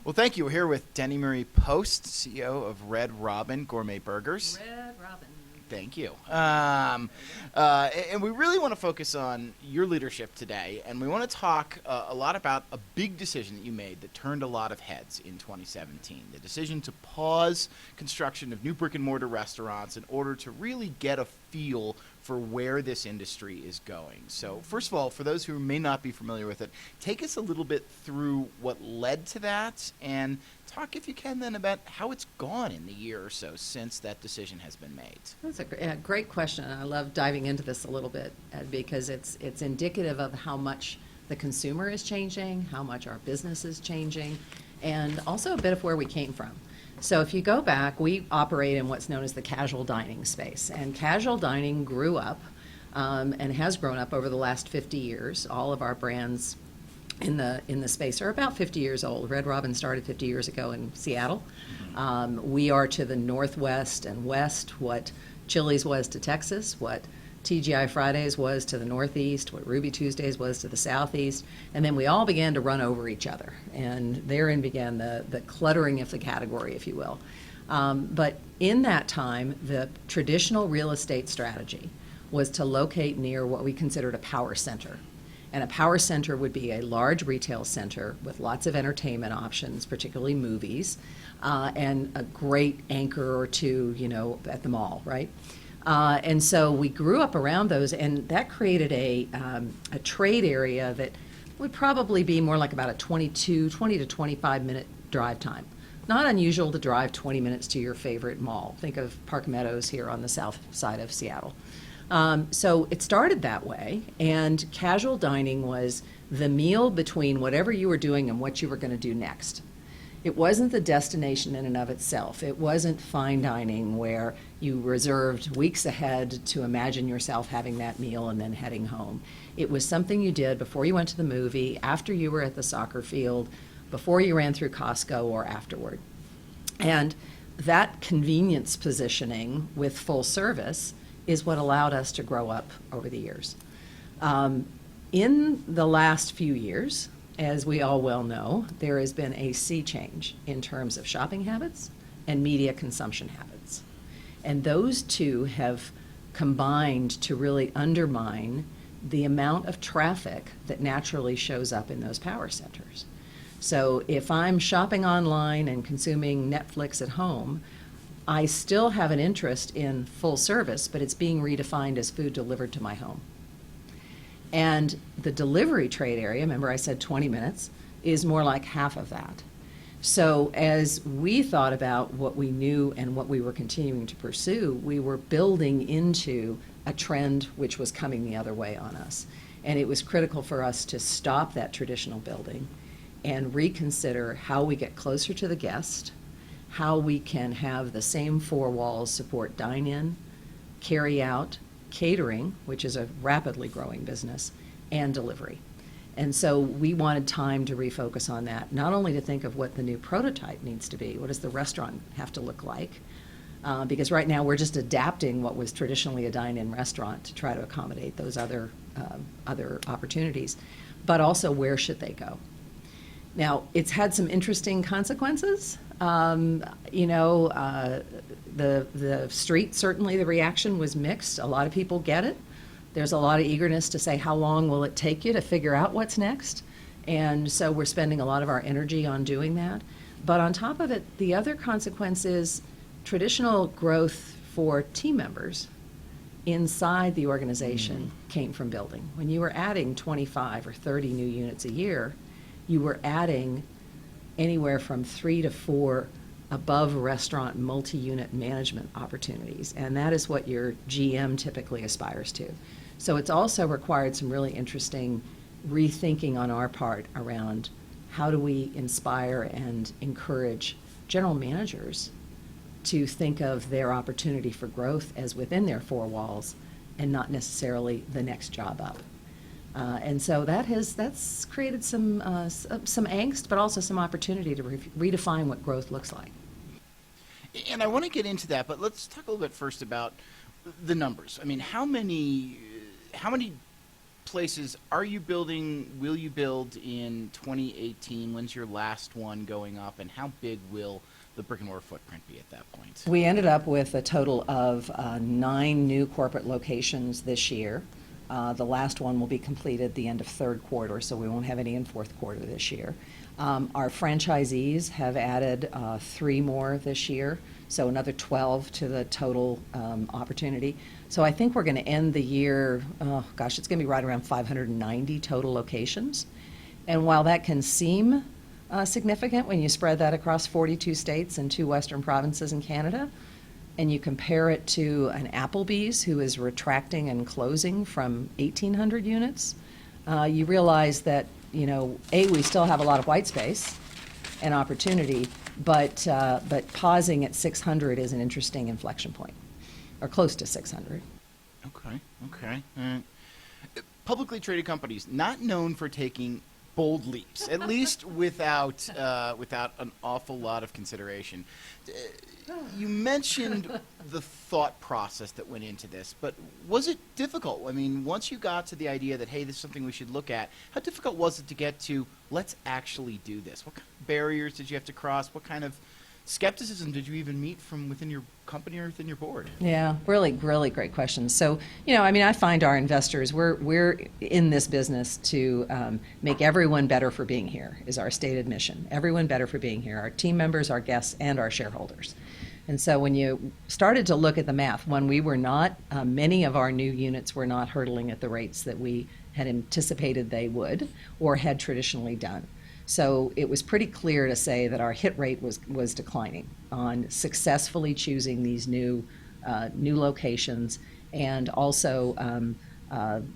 Well, thank you. We're here with Denny Marie Post, CEO of Red Robin Gourmet Burgers. Red Robin. Thank you. And we really want to focus on your leadership today, and we want to talk a lot about a big decision that you made that turned a lot of heads in 2017. The decision to pause construction of new brick and mortar restaurants in order to really get a feel for where this industry is going. So first of all, for those who may not be familiar with it, take us a little bit through what led to that, and talk, if you can, then about how it's gone in the year or so since that decision has been made. That's a great question. I love diving into this a little bit because it's indicative of how much the consumer is changing, how much our business is changing, and also a bit of where we came from. So if you go back, we operate in what's known as the casual dining space, and casual dining grew up and has grown up over the last 50 years. All of our brands in the space are about 50 years old. Red Robin started 50 years ago in Seattle. We are to the northwest and west what Chili's was to Texas, what TGI Fridays was to the northeast, what Ruby Tuesdays was to the southeast, and then we all began to run over each other, and therein began the cluttering of the category, if you will. But in that time, the traditional real estate strategy was to locate near what we considered a power center. And a power center would be a large retail center with lots of entertainment options, particularly movies, and a great anchor or two, at the mall, right? And so we grew up around those, and that created a trade area that would probably be more like about a 20 to 25 minute drive time. Not unusual to drive 20 minutes to your favorite mall. Think of Park Meadows here on the south side of Seattle. So it started that way, and casual dining was the meal between whatever you were doing and what you were going to do next. It wasn't the destination in and of itself. It wasn't fine dining where you reserved weeks ahead to imagine yourself having that meal and then heading home. It was something you did before you went to the movie, after you were at the soccer field, before you ran through Costco, or afterward. And that convenience positioning with full service is what allowed us to grow up over the years. In the last few years, as we all well know, there has been a sea change in terms of shopping habits and media consumption habits. And those two have combined to really undermine the amount of traffic that naturally shows up in those power centers. So if I'm shopping online and consuming Netflix at home, I still have an interest in full service, but it's being redefined as food delivered to my home. And the delivery trade area, remember I said 20 minutes, is more like half of that. So as we thought about what we knew and what we were continuing to pursue, we were building into a trend which was coming the other way on us. And it was critical for us to stop that traditional building and reconsider how we get closer to the guest, how we can have the same four walls support dine-in, carry-out, catering, which is a rapidly growing business, and delivery. And so we wanted time to refocus on that, not only to think of what the new prototype needs to be, what does the restaurant have to look like, because right now we're just adapting what was traditionally a dine-in restaurant to try to accommodate those other opportunities, but also where should they go. Now, it's had some interesting consequences. The street, certainly the reaction was mixed. A lot of people get it. There's a lot of eagerness to say, how long will it take you to figure out what's next? And so we're spending a lot of our energy on doing that. But on top of it, the other consequence is traditional growth for team members inside the organization came from building. When you were adding 25 or 30 new units a year, you were adding anywhere from 3 to 4 above restaurant multi-unit management opportunities, and that is what your GM typically aspires to. So it's also required some really interesting rethinking on our part around how do we inspire and encourage general managers to think of their opportunity for growth as within their four walls and not necessarily the next job up. And so that's created some angst, but also some opportunity to redefine what growth looks like. And I want to get into that, but let's talk a little bit first about the numbers. I mean, how many places are you building, will you build in 2018? When's your last one going up, and how big will the brick and mortar footprint be at that point? We ended up with a total of 9 new corporate locations this year. The last one will be completed the end of third quarter, so we won't have any in fourth quarter this year. Our franchisees have added 3 more this year, so another 12 to the total opportunity. So I think we're going to end the year, it's going to be right around 590 total locations. And while that can seem significant when you spread that across 42 states and 2 western provinces in Canada, and you compare it to an Applebee's who is retracting and closing from 1,800 units, you realize that, we still have a lot of white space and opportunity, but pausing at 600 is an interesting inflection point, or close to 600. Okay. Publicly traded companies, not known for taking bold leaps, at least without an awful lot of consideration. You mentioned the thought process that went into this, but was it difficult? I mean, once you got to the idea that, hey, this is something we should look at, how difficult was it to get to, let's actually do this? What kind of barriers did you have to cross? What kind of skepticism did you even meet from within your company or within your board? Yeah, really great questions. So, I find our investors, we're in this business to make everyone better for being here, is our stated mission. Everyone better for being here, our team members, our guests, and our shareholders. And so when you started to look at the math, when we were not, many of our new units were not hurdling at the rates that we had anticipated they would or had traditionally done. So it was pretty clear to say that our hit rate was declining on successfully choosing these new locations, and also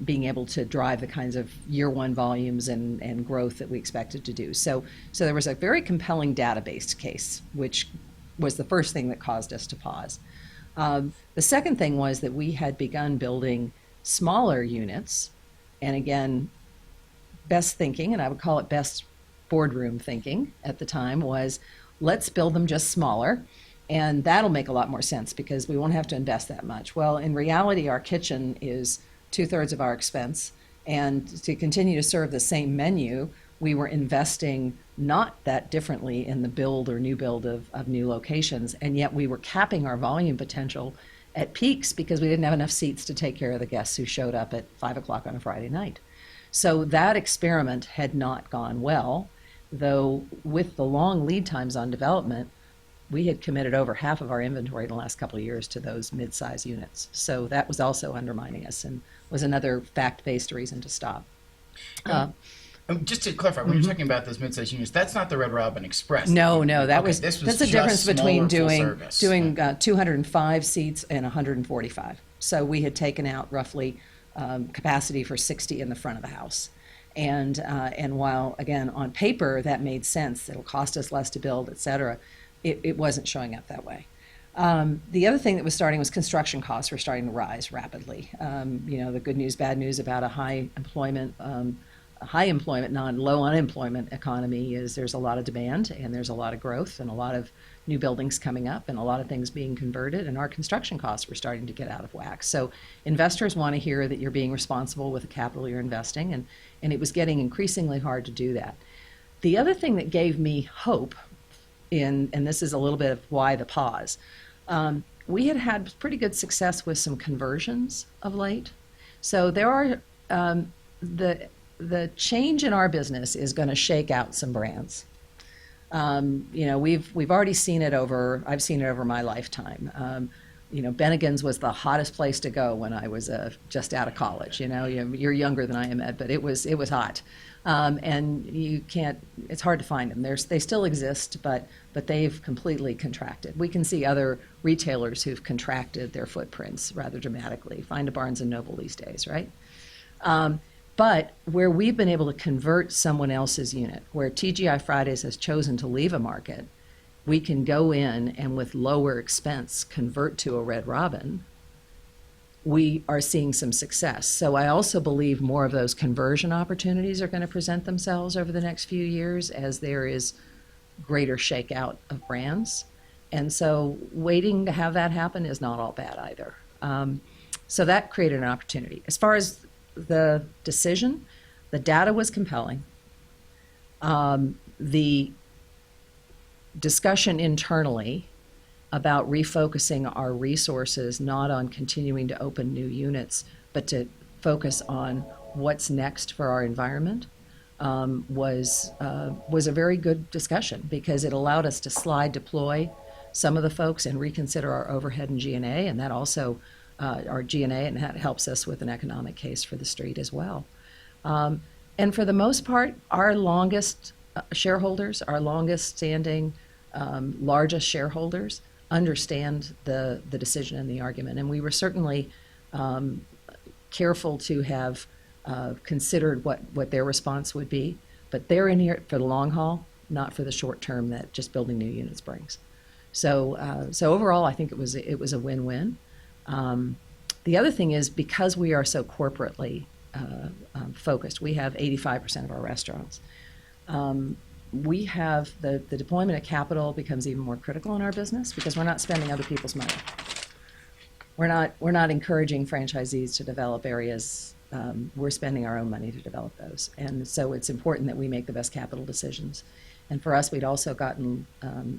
being able to drive the kinds of year one volumes and growth that we expected to do. So there was a very compelling database case, which was the first thing that caused us to pause. The second thing was that we had begun building smaller units, and again, best thinking, and I would call it best boardroom thinking at the time, was let's build them just smaller, and that'll make a lot more sense because we won't have to invest that much. Well, in reality, our kitchen is 2/3 of our expense, and to continue to serve the same menu, we were investing not that differently in the build or new build of new locations, and yet we were capping our volume potential at peaks because we didn't have enough seats to take care of the guests who showed up at 5 o'clock on a Friday night. So that experiment had not gone well, though with the long lead times on development, we had committed over half of our inventory in the last couple of years to those mid-size units. So that was also undermining us and was another fact-based reason to stop. Just to clarify, when you're talking about those mid-size units, that's not the Red Robin Express. No, that's the difference between doing 205 seats and 145. So we had taken out roughly capacity for 60 in the front of the house. And while, again, on paper that made sense, it'll cost us less to build, et cetera, it wasn't showing up that way. The other thing that was starting was construction costs were starting to rise rapidly. The good news, bad news about a high employment, low unemployment economy is there's a lot of demand and there's a lot of growth and a lot of new buildings coming up and a lot of things being converted, and our construction costs were starting to get out of whack. So investors want to hear that you're being responsible with the capital you're investing, and it was getting increasingly hard to do that. The other thing that gave me hope, and this is a little bit of why the pause, we had pretty good success with some conversions of late. So there are, the change in our business is going to shake out some brands. We've already seen it I've seen it over my lifetime. Bennigan's was the hottest place to go when I was just out of college. You're younger than I am, Ed, but it was hot. And it's hard to find them. They still exist, but they've completely contracted. We can see other retailers who've contracted their footprints rather dramatically. Find a Barnes & Noble these days, right? But where we've been able to convert someone else's unit, where TGI Fridays has chosen to leave a market, we can go in and with lower expense convert to a Red Robin. We are seeing some success. So I also believe more of those conversion opportunities are going to present themselves over the next few years as there is greater shakeout of brands. And so waiting to have that happen is not all bad either. So that created an opportunity. As far as the decision. The data was compelling. The discussion internally about refocusing our resources not on continuing to open new units, but to focus on what's next for our environment was a very good discussion, because it allowed us to slide deploy some of the folks and reconsider our overhead and G&A, and that also our G&A, and that helps us with an economic case for the street as well. And for the most part, our longest shareholders, our longest standing, largest shareholders understand the decision and the argument. And we were certainly careful to have considered what their response would be. But they're in here for the long haul, not for the short term that just building new units brings. So overall, I think it was a win-win. The other thing is, because we are so corporately focused, we have 85% of our restaurants. We have the deployment of capital becomes even more critical in our business, because we're not spending other people's money. We're not encouraging franchisees to develop areas. We're spending our own money to develop those, and so it's important that we make the best capital decisions. And for us, we'd also gotten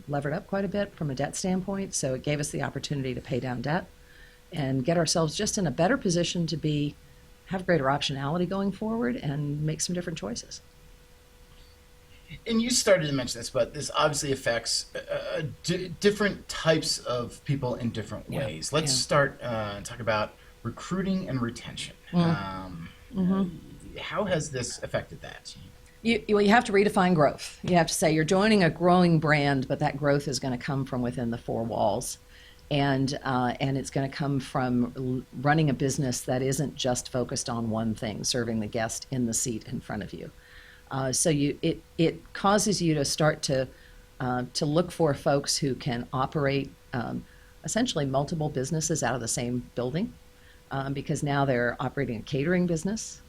levered up quite a bit from a debt standpoint, so it gave us the opportunity to pay down debt and get ourselves just in a better position to have greater optionality going forward and make some different choices. And you started to mention this, but this obviously affects different types of people in different ways. Let's start and talk about recruiting and retention. How has this affected that? You have to redefine growth. You have to say you're joining a growing brand, but that growth is going to come from within the four walls. And it's going to come from running a business that isn't just focused on one thing, serving the guest in the seat in front of you. So it causes you to start to look for folks who can operate essentially multiple businesses out of the same building, because now they're operating a catering business,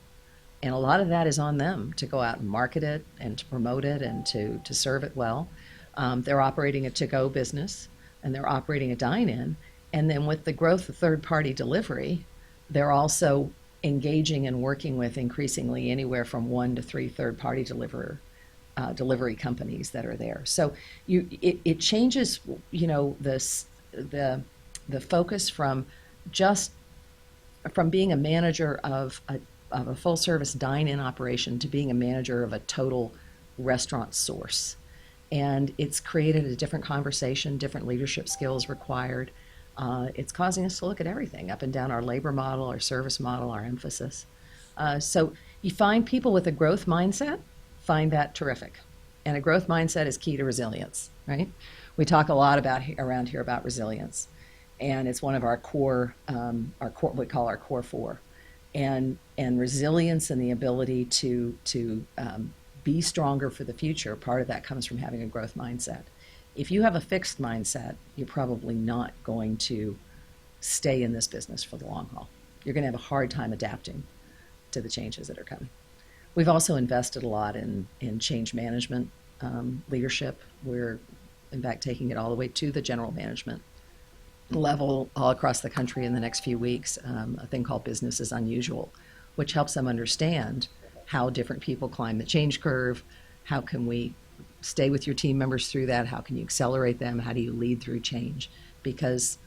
and a lot of that is on them to go out and market it and to promote it and to serve it well. They're operating a to-go business, and they're operating a dine-in, and then with the growth of third-party delivery, they're also engaging and working with increasingly anywhere from 1 to 3 third-party delivery companies that are there. So it changes, the focus from being a manager of a full-service dine-in operation to being a manager of a total restaurant source. And it's created a different conversation, different leadership skills required. It's causing us to look at everything, up and down our labor model, our service model, our emphasis. So you find people with a growth mindset, find that terrific. And a growth mindset is key to resilience, right? We talk a lot around here about resilience. And it's one of our core, we call our core four. And resilience and the ability to be stronger for the future, part of that comes from having a growth mindset. If you have a fixed mindset, you're probably not going to stay in this business for the long haul. You're going to have a hard time adapting to the changes that are coming. We've also invested a lot in change management leadership. We're, in fact, taking it all the way to the general management level all across the country in the next few weeks, a thing called Business is Unusual, which helps them understand how different people climb the change curve. How can we stay with your team members through that? How can you accelerate them? How do you lead through change? Because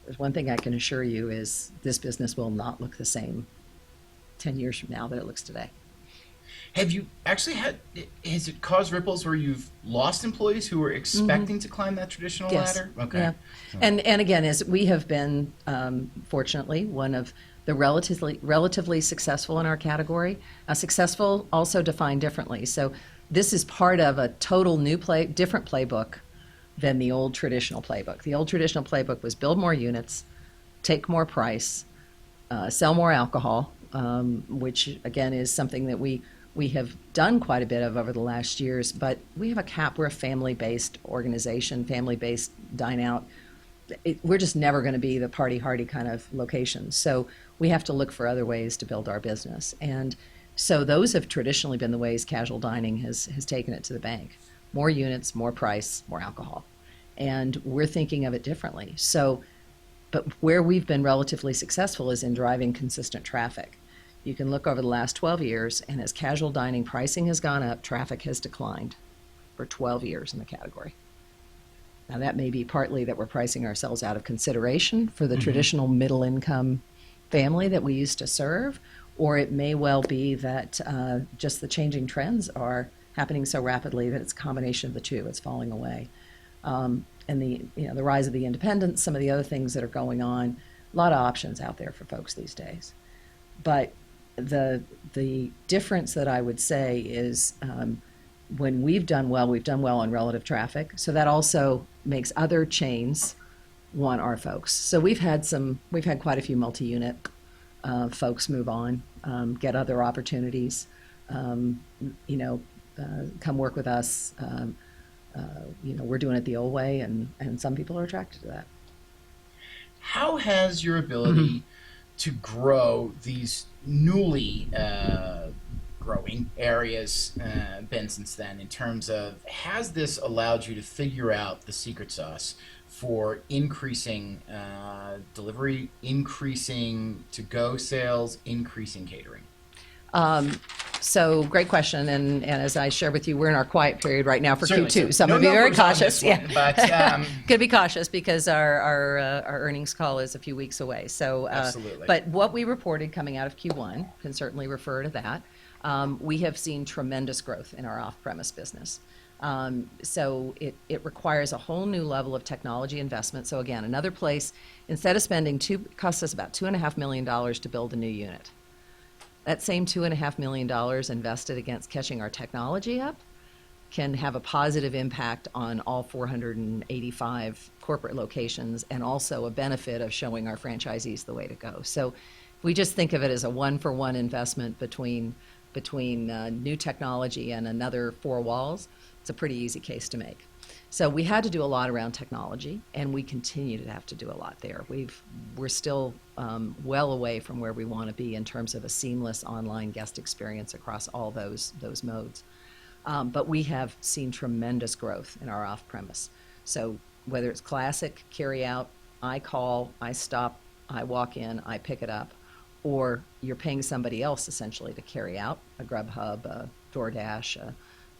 there's one thing I can assure you is this business will not look the same 10 years from now that it looks today. Have you actually has it caused ripples where you've lost employees who were expecting to climb that traditional ladder? Okay. Yeah. And again, as we have been, fortunately, one of the relatively successful in our category. Successful also defined differently. So this is part of a total different playbook than the old traditional playbook. The old traditional playbook was build more units, take more price, sell more alcohol, which again is something that we have done quite a bit of over the last years, but we have a cap. We're a family-based organization, family-based dine-out. We're just never going to be the party-hardy kind of location. So we have to look for other ways to build our business. And so those have traditionally been the ways casual dining has taken it to the bank. More units, more price, more alcohol. And we're thinking of it differently. So, but where we've been relatively successful is in driving consistent traffic. You can look over the last 12 years, and as casual dining pricing has gone up, traffic has declined for 12 years in the category. Now, that may be partly that we're pricing ourselves out of consideration for the traditional middle income family that we used to serve, or it may well be that just the changing trends are happening so rapidly that it's a combination of the two. It's falling away. And the rise of the independents, some of the other things that are going on, a lot of options out there for folks these days. But the difference that I would say is when we've done well on relative traffic. So that also makes other chains want our folks. So we've had quite a few multi-unit folks move on, get other opportunities, come work with us. We're doing it the old way, and some people are attracted to that. How has your ability to grow these newly growing areas been since then, in terms of, has this allowed you to figure out the secret sauce for increasing delivery, increasing to-go sales, increasing catering? So great question, and as I shared with you, we're in our quiet period right now for Certainly. Q2, so I'm going to be very cautious. But Going to be cautious because our earnings call is a few weeks away. So, Absolutely. But what we reported coming out of Q1 can certainly refer to that. We have seen tremendous growth in our off-premise business. So it requires a whole new level of technology investment. So again, another place, instead of spending costs us about $2.5 million to build a new unit. That same $2.5 million invested against catching our technology up can have a positive impact on all 485 corporate locations, and also a benefit of showing our franchisees the way to go. So if we just think of it as a one-for-one investment between new technology and another four walls, it's a pretty easy case to make. So we had to do a lot around technology, and we continue to have to do a lot there. We're still well away from where we want to be in terms of a seamless online guest experience across all those modes. But we have seen tremendous growth in our off-premise. So whether it's classic carry-out, I call, I stop, I walk in, I pick it up, or you're paying somebody else essentially to carry out, a Grubhub, a DoorDash,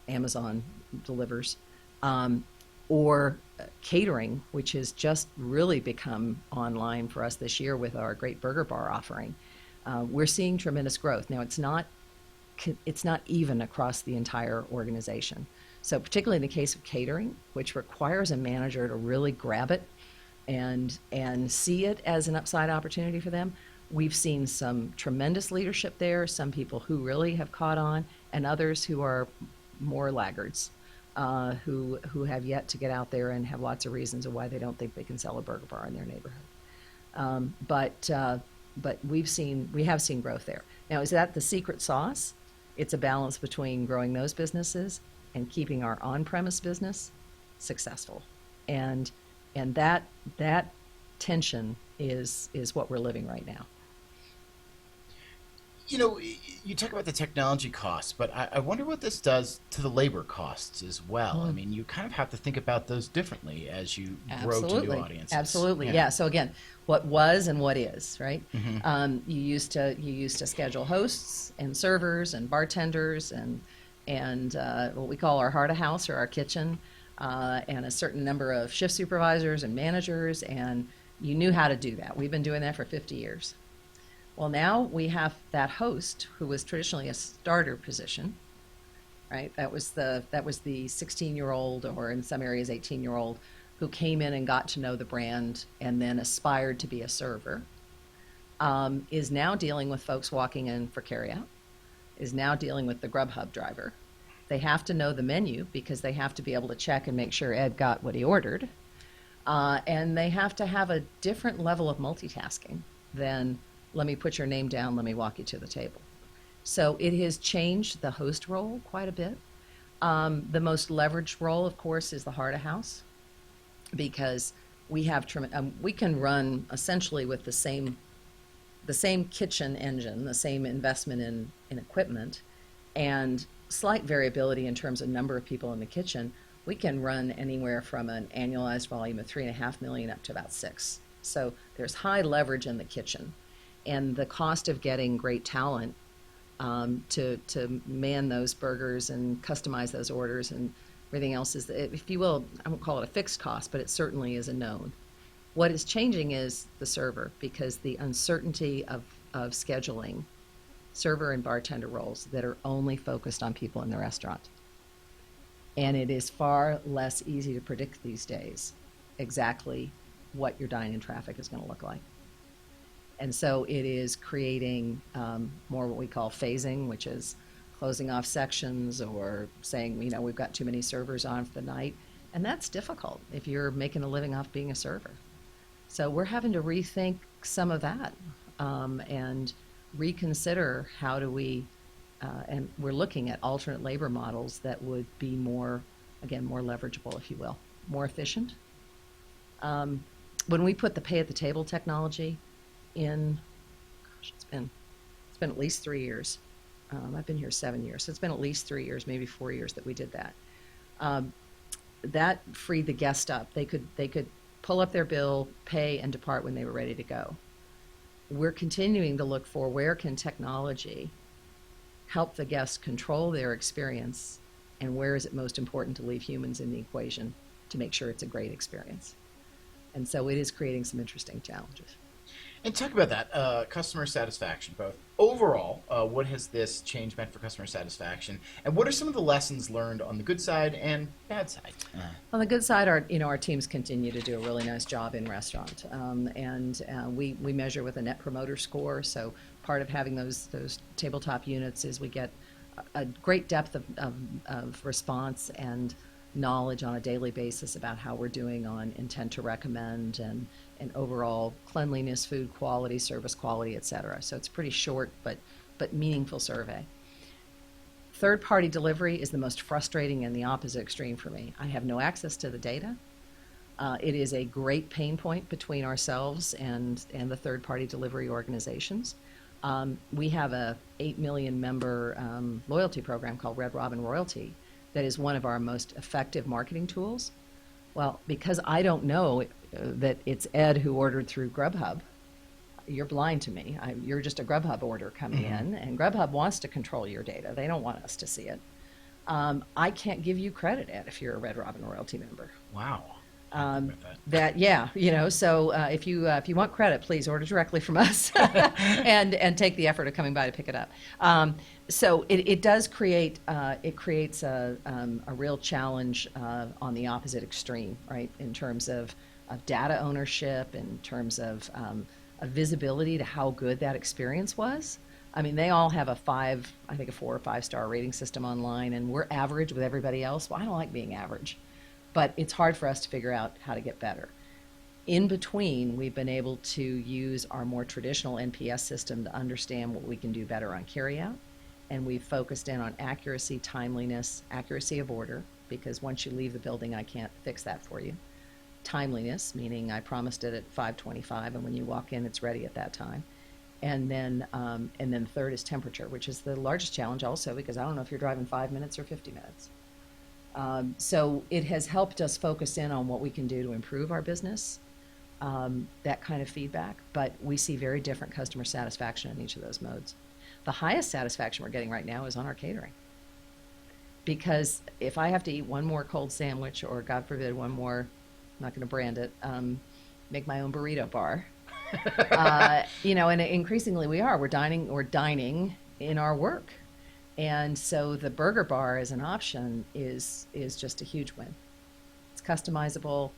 Amazon delivers, or catering, which has just really become online for us this year with our great burger bar offering. We're seeing tremendous growth. Now, it's not even across the entire organization. So particularly in the case of catering, which requires a manager to really grab it and see it as an upside opportunity for them, we've seen some tremendous leadership there, some people who really have caught on, and others who are more laggards, who have yet to get out there and have lots of reasons of why they don't think they can sell a burger bar in their neighborhood. But we have seen growth there. Now, is that the secret sauce? It's a balance between growing those businesses and keeping our on-premise business successful, and that tension is what we're living right now. You talk about the technology costs, but I wonder what this does to the labor costs as well. I mean, you kind of have to think about those differently as you grow to new audiences. Absolutely, yeah. So again, what was and what is, right? Mm-hmm. You used to schedule hosts and servers and bartenders and what we call our heart of house or our kitchen, and a certain number of shift supervisors and managers, and you knew how to do that. We've been doing that for 50 years. Well, now we have that host who was traditionally a starter position, right? That was the 16-year-old, or in some areas 18-year-old, who came in and got to know the brand and then aspired to be a server, is now dealing with folks walking in for carryout, is now dealing with the Grubhub driver. They have to know the menu because they have to be able to check and make sure Ed got what he ordered. And they have to have a different level of multitasking than, let me put your name down, let me walk you to the table. So it has changed the host role quite a bit. The most leveraged role, of course, is the heart of house, because we can run essentially with the same kitchen engine, the same investment in equipment, and slight variability in terms of number of people in the kitchen. We can run anywhere from an annualized volume of $3.5 million up to about $6 million. So there's high leverage in the kitchen. And the cost of getting great talent to man those burgers and customize those orders and everything else is, if you will, I won't call it a fixed cost, but it certainly is a known. What is changing is the server, because the uncertainty of scheduling server and bartender roles that are only focused on people in the restaurant. And it is far less easy to predict these days exactly what your dine-in traffic is going to look like. And so it is creating more what we call phasing, which is closing off sections or saying, you know, we've got too many servers on for the night. And that's difficult if you're making a living off being a server. So we're having to rethink some of that and reconsider how do we, and we're looking at alternate labor models that would be more, again, more leverageable, if you will, more efficient. When we put the pay at the table technology in, gosh, it's been at least 3 years. I've been here 7 years, so it's been at least 3 years, maybe 4 years that we did that. That freed the guest up. They could pull up their bill, pay, and depart when they were ready to go. We're continuing to look for where can technology help the guests control their experience, and where is it most important to leave humans in the equation to make sure it's a great experience. And so it is creating some interesting challenges. And talk about that, customer satisfaction, both overall, what has this change meant for customer satisfaction, and what are some of the lessons learned on the good side and bad side? On the good side, our teams continue to do a really nice job in restaurant, and we measure with a Net Promoter Score. So part of having those tabletop units is we get a great depth of response and knowledge on a daily basis about how we're doing on intent to recommend and overall cleanliness, food quality, service quality, et cetera. So it's a pretty short but meaningful survey. Third-party delivery is the most frustrating and the opposite extreme for me. I have no access to the data. It is a great pain point between ourselves and the third-party delivery organizations. We have a 8 million member loyalty program called Red Robin Royalty that is one of our most effective marketing tools. Well, because I don't know that it's Ed who ordered through Grubhub, you're blind to me. You're just a Grubhub order coming in, and Grubhub wants to control your data. They don't want us to see it. I can't give you credit, Ed, if you're a Red Robin Royalty member. Wow. So if you want credit, please order directly from us and take the effort of coming by to pick it up. So it does create it creates a real challenge on the opposite extreme, right? In terms of data ownership, in terms of visibility to how good that experience was. I mean, they all have a 4 or 5 star rating system online, and we're average with everybody else. Well, I don't like being average. But it's hard for us to figure out how to get better. In between, we've been able to use our more traditional NPS system to understand what we can do better on carryout. And we've focused in on accuracy, timeliness, accuracy of order, because once you leave the building, I can't fix that for you. Timeliness, meaning I promised it at 5:25, and when you walk in, it's ready at that time. And then third is temperature, which is the largest challenge also, because I don't know if you're driving 5 minutes or 50 minutes. So it has helped us focus in on what we can do to improve our business, that kind of feedback, but we see very different customer satisfaction in each of those modes. The highest satisfaction we're getting right now is on our catering. Because if I have to eat one more cold sandwich, or God forbid one more, I'm not going to brand it, make my own burrito bar, and increasingly we're dining in our work. And so the burger bar as an option is just a huge win. It's customizable,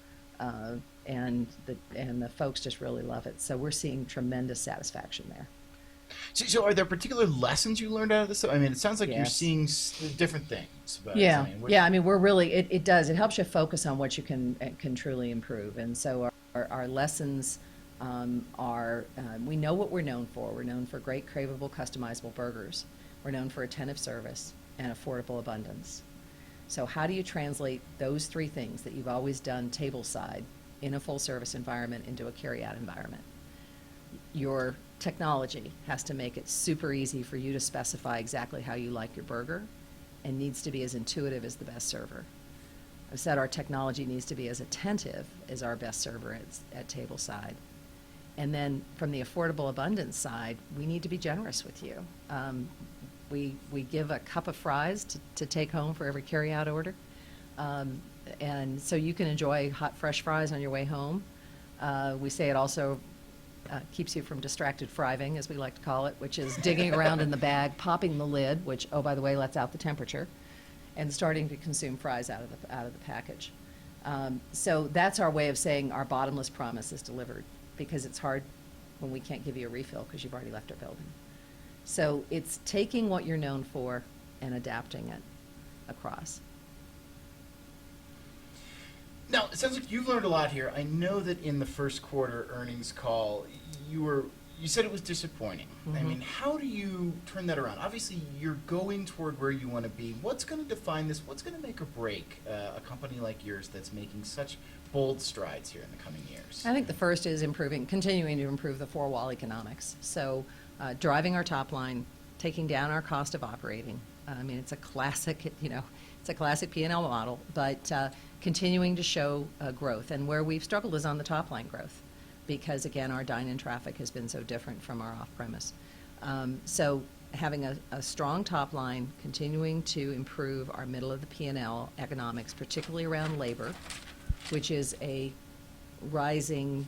and the folks just really love it. So we're seeing tremendous satisfaction there. So are there particular lessons you learned out of this? I mean, it sounds like you're seeing different things. But we're really, it does. It helps you focus on what you can truly improve. And so our lessons are, we know what we're known for. We're known for great, craveable, customizable burgers. We're known for attentive service and affordable abundance. So how do you translate those 3 things that you've always done table side in a full service environment into a carryout environment? Your technology has to make it super easy for you to specify exactly how you like your burger, and needs to be as intuitive as the best server. I've said our technology needs to be as attentive as our best server at table side. And then from the affordable abundance side, we need to be generous with you. We give a cup of fries to take home for every carryout order. And so you can enjoy hot, fresh fries on your way home. We say it also keeps you from distracted friving, as we like to call it, which is digging around in the bag, popping the lid, which, oh, by the way, lets out the temperature, and starting to consume fries out of the package. So that's our way of saying our bottomless promise is delivered, because it's hard when we can't give you a refill because you've already left our building. So it's taking what you're known for and adapting it across. Now, it sounds like you've learned a lot here. I know that in the first quarter earnings call, you said it was disappointing. I Mhm. mean, how do you turn that around? Obviously, you're going toward where you want to be. What's going to define this? What's going to make or break a company like yours that's making such bold strides here in the coming years? I think the first is continuing to improve the four-wall economics. So driving our top line, taking down our cost of operating. I mean, it's a classic, it's a classic P&L model, but continuing to show growth. And where we've struggled is on the top line growth, because again, our dine-in traffic has been so different from our off-premise. So having a strong top line, continuing to improve our middle of the P&L economics, particularly around labor, which is a rising,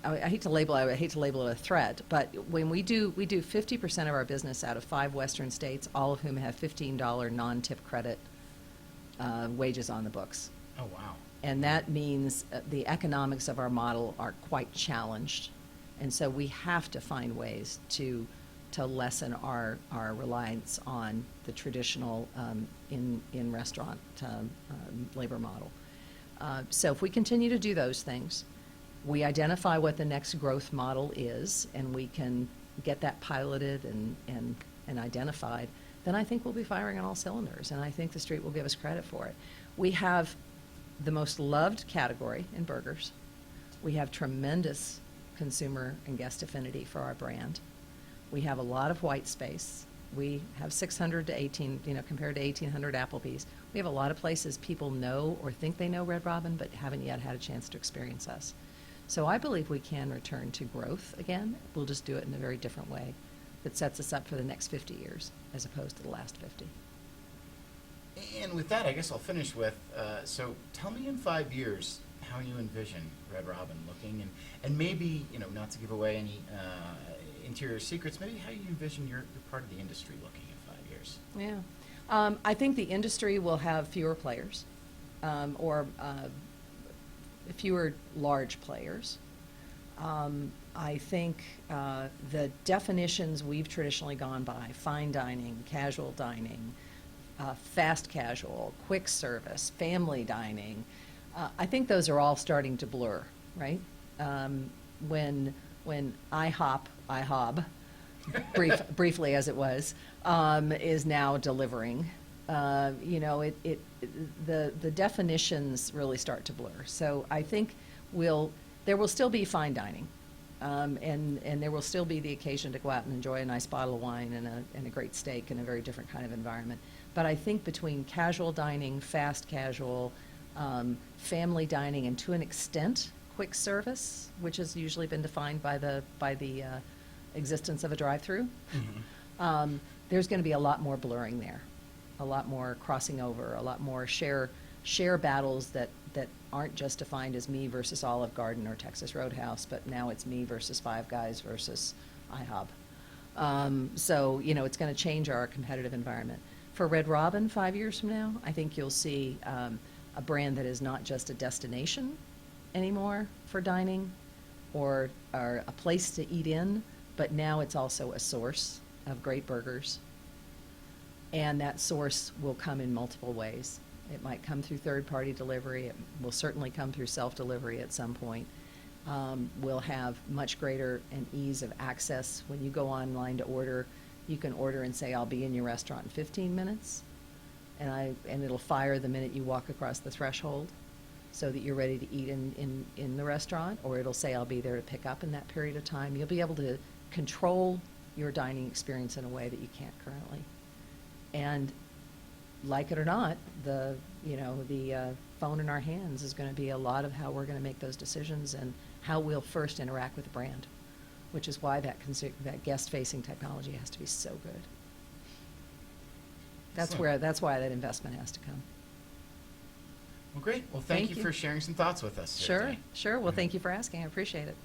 I hate to label it a threat, but when we do 50% of our business out of 5 Western states, all of whom have $15 non-tip credit wages on the books. Oh, wow. And that means the economics of our model are quite challenged. And so we have to find ways to lessen our reliance on the traditional in-restaurant labor model. So if we continue to do those things, we identify what the next growth model is, and we can get that piloted and identified, then I think we'll be firing on all cylinders, and I think the street will give us credit for it. We have the most loved category in burgers. We have tremendous consumer and guest affinity for our brand. We have a lot of white space. We have 600 to 18, compared to 1,800 Applebee's. We have a lot of places people know or think they know Red Robin, but haven't yet had a chance to experience us. So I believe we can return to growth again. We'll just do it in a very different way that sets us up for the next 50 years as opposed to the last 50. And with that, I guess I'll finish with, so tell me in 5 years how you envision Red Robin looking, and maybe, not to give away any interior secrets, maybe how you envision your part of the industry looking in 5 years. Yeah. I think the industry will have fewer players, or fewer large players. I think the definitions we've traditionally gone by, fine dining, casual dining, fast casual, quick service, family dining, I think those are all starting to blur, right? When IHOB, briefly as it was, is now delivering, the definitions really start to blur. So I think there will still be fine dining, and there will still be the occasion to go out and enjoy a nice bottle of wine and a great steak in a very different kind of environment. But I think between casual dining, fast casual, family dining, and to an extent, quick service, which has usually been defined by the existence of a drive-through, there's going to be a lot more blurring there, a lot more crossing over, a lot more share battles that aren't just defined as me versus Olive Garden or Texas Roadhouse, but now it's me versus Five Guys versus IHOB. So, it's going to change our competitive environment. For Red Robin 5 years from now, I think you'll see a brand that is not just a destination anymore for dining or a place to eat in, but now it's also a source of great burgers. And that source will come in multiple ways. It might come through third-party delivery. It will certainly come through self-delivery at some point. We'll have much greater and ease of access. When you go online to order, you can order and say, I'll be in your restaurant in 15 minutes. And it'll fire the minute you walk across the threshold so that you're ready to eat in the restaurant, or it'll say, I'll be there to pick up in that period of time. You'll be able to control your dining experience in a way that you can't currently. And like it or not, the phone in our hands is going to be a lot of how we're going to make those decisions and how we'll first interact with the brand, which is why that guest-facing technology has to be so good. Excellent. That's why that investment has to come. Well, great. Well, thank Thank you you. for sharing some thoughts with us. Sure, today. sure. Well, thank you for asking. I appreciate it.